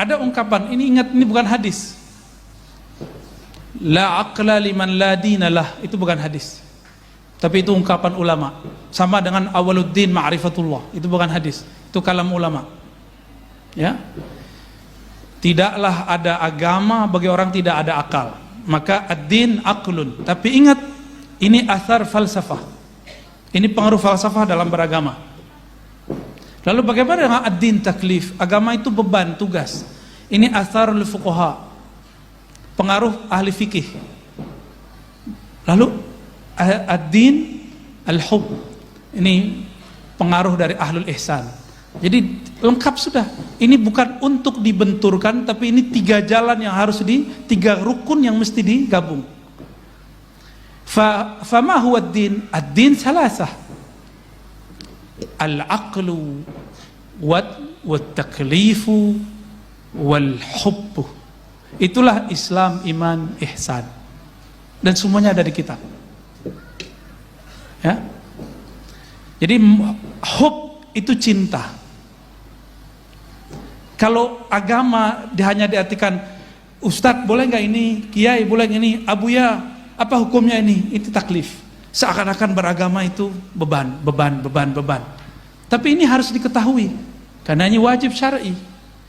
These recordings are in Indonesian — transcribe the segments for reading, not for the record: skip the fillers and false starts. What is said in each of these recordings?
Ada ungkapan, ini ingat, ini bukan hadis. La aqla liman la dinalah, itu bukan hadis. Tapi itu ungkapan ulama. Sama dengan awaluddin ma'rifatullah, itu bukan hadis. Itu kalam ulama. Ya. Tidaklah ada agama bagi orang tidak ada akal. Maka ad-din aqlun. Tapi ingat, ini athar falsafah. Ini pengaruh falsafah dalam beragama. Lalu bagaimana dengan ad-din taklif? Agama itu beban, tugas. Ini atharul fuqaha, pengaruh ahli fikih. Lalu ad-din al-hub, ini pengaruh dari ahlul ihsan. Jadi lengkap sudah. Ini bukan untuk dibenturkan, tapi ini tiga jalan yang harus tiga rukun yang mesti digabung. Fama huwa ad-din? Ad-din salasah. Al-aqlu wat-taklifu wal-hubbu. Itulah Islam, iman, ihsan. Dan semuanya ada di kitab. Ya. Jadi hub itu cinta. Kalau agama hanya diartikan Ustadz boleh nggak ini, Kiai boleh nggak ini, Abuya apa hukumnya ini, itu taklif. Seakan-akan beragama itu beban. Tapi ini harus diketahui, karena ini wajib syar'i.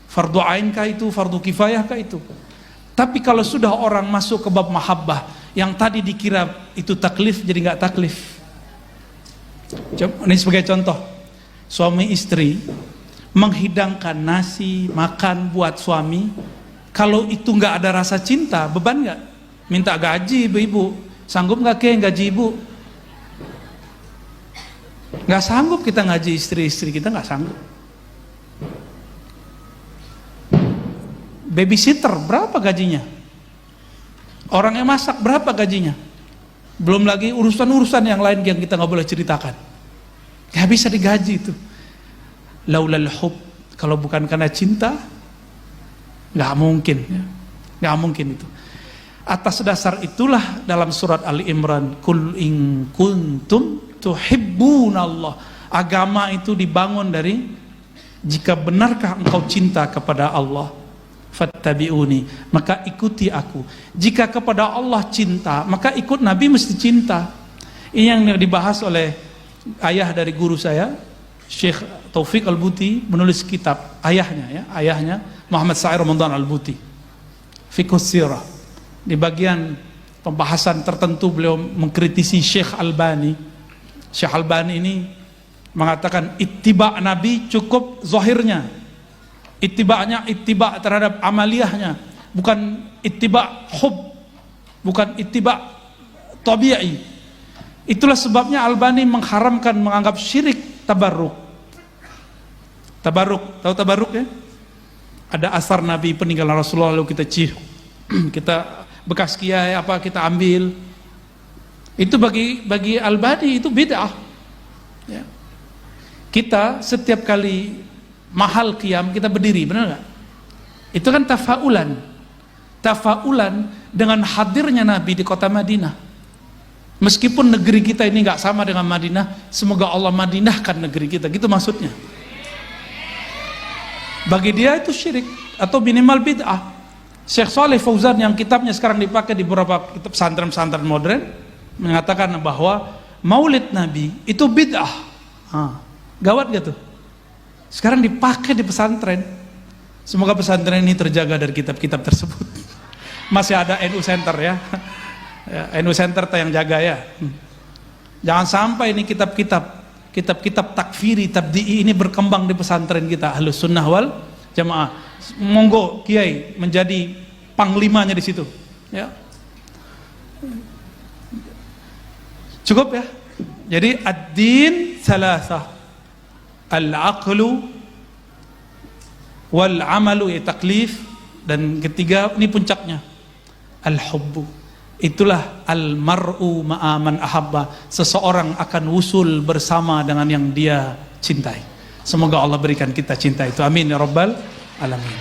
Fardu ain kah itu, fardu kifayah kah itu. Tapi kalau sudah orang masuk ke bab mahabbah, yang tadi dikira itu taklif jadi nggak taklif. Ini sebagai contoh, suami istri menghidangkan nasi makan buat suami, kalau itu nggak ada rasa cinta, beban nggak? Minta gaji ibu-ibu, sanggup nggak ke gaji ibu? Nggak sanggup kita ngaji istri-istri kita, nggak sanggup. Babysitter berapa gajinya? Orang yang masak berapa gajinya? Belum lagi urusan-urusan yang lain yang kita nggak boleh ceritakan. Nggak bisa digaji itu. Laulal hub, kalau bukan karena cinta, nggak mungkin, ya. Nggak mungkin itu. Atas dasar itulah dalam surat Ali Imran, Kul in kuntum tuhibbunallah. Agama itu dibangun dari, jika benarkah engkau cinta kepada Allah, fattabi'uni, maka ikuti aku. Jika kepada Allah cinta, maka ikut Nabi mesti cinta. Ini yang dibahas oleh ayah dari guru saya, Syekh Taufik Al-Buti, menulis kitab, ayahnya Muhammad Sa'ir Ramadan Al-Buti, Fiqhus Sirah. Di bagian pembahasan tertentu beliau mengkritisi Syekh Albani. Syekh Albani ini mengatakan ittiba' Nabi cukup zahirnya, ittiba'nya ittiba' terhadap amaliyahnya, bukan ittiba' hub, bukan ittiba' tabi'i. Itulah sebabnya Albani mengharamkan, menganggap syirik tabarruk. Tabarruk, tahu tabarruk ya? Ada asar Nabi peninggalan Rasulullah lalu kita kita bekas kiai apa kita ambil. Itu bagi Albani itu bid'ah. Ya. Kita setiap kali mahal qiyam kita berdiri, benar nggak? Itu kan tafaulan dengan hadirnya Nabi di kota Madinah. Meskipun negeri kita ini nggak sama dengan Madinah, semoga Allah madinahkan negeri kita, gitu maksudnya. Bagi dia itu syirik atau minimal bid'ah. Syekh Saleh Fauzan yang kitabnya sekarang dipakai di beberapa kitab pesantren-pesantren modern mengatakan bahwa maulid Nabi itu bid'ah. Gawat gak tuh? Sekarang dipakai di pesantren. Semoga pesantren ini terjaga dari kitab-kitab tersebut. Masih ada NU Center ya. NU Center yang jaga ya. Jangan sampai ini kitab-kitab takfiri, tabdi'i ini berkembang di pesantren kita, Ahlus Sunnah wal Jamaah. Monggo kiai menjadi panglimanya di situ. Ya. Cukup ya. Jadi ad-din salasah. Al-aqlu wal amalu taklif, dan ketiga ini puncaknya al-hubbu. Itulah al-mar'u ma'aman ahabba. Seseorang akan wusul bersama dengan yang dia cintai. Semoga Allah berikan kita cinta itu. Amin ya rabbal alamin.